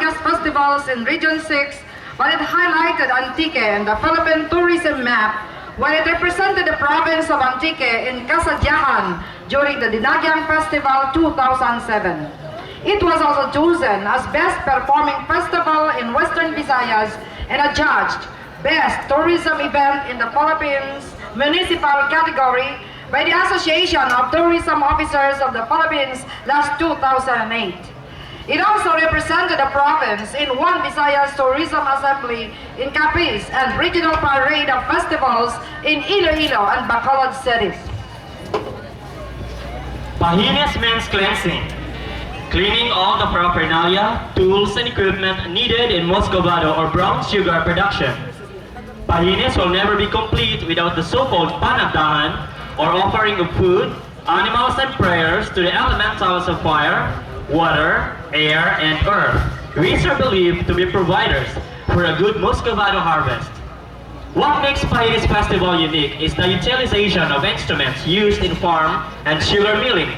largest festivals in Region 6, but it highlighted Antique in the Philippine tourism map when it represented the province of Antique in Kasadyakan during the Dinagyang Festival 2007. It was also chosen as Best Performing Festival in Western Visayas and adjudged Best Tourism Event in the Philippines Municipal category by the Association of Tourism Officers of the Philippines last 2008. It also represented the province in One Visayas Tourism Assembly in Capiz and regional parade of festivals in Iloilo and Bacolod cities. Pahines means cleansing, cleaning all the paraphernalia, tools, and equipment needed in Muscovado or brown sugar production. Pahines will never be complete without the so-called panagdahan, or offering of food, animals, and prayers to the elementals of fire, water, air, and earth, which are believed to be providers for a good Muscovado harvest. What makes Pahines Festival unique is the utilization of instruments used in farm and sugar milling.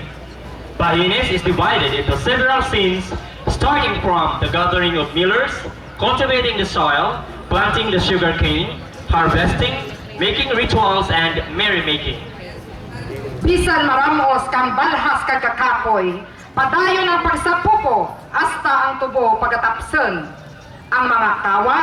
Pahines is divided into several scenes, starting from the gathering of millers, cultivating the soil, planting the sugar cane, harvesting, making rituals, and merrymaking. Bisan maramos kang balhas kag kakapoy, padayon ang pagsapupo hasta ang tubo pagatapsen. Ang mga kawa,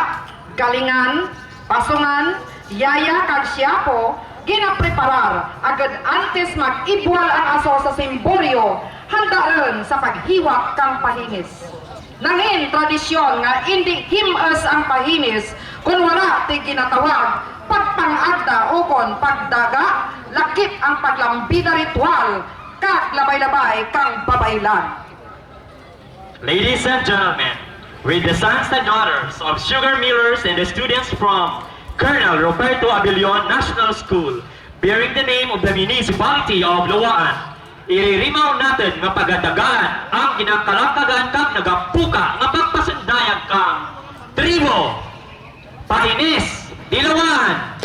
galingan, pasungan, yaya kag siyapo ginapreparar agad antes mag-ibwal ang aso sa simboryo handa ron sa paghiwak kang Pahines. Nangin tradisyon nga hindi himas ang Pahines kung wala ti ginatawag pagpangagda o kon pagdaga lakip ang paglambida ritual kag labay-labay kang babaylan. Ladies and gentlemen, with the sons and daughters of sugar millers and the students from Colonel Roberto Abilion National School, bearing the name of the municipality of Loaan, iririmaw natin nga pagadagaan ang ginakalakagan kang nagapuka nga pagpasundayag kang tribo Pahines Dilawan.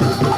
Thank you.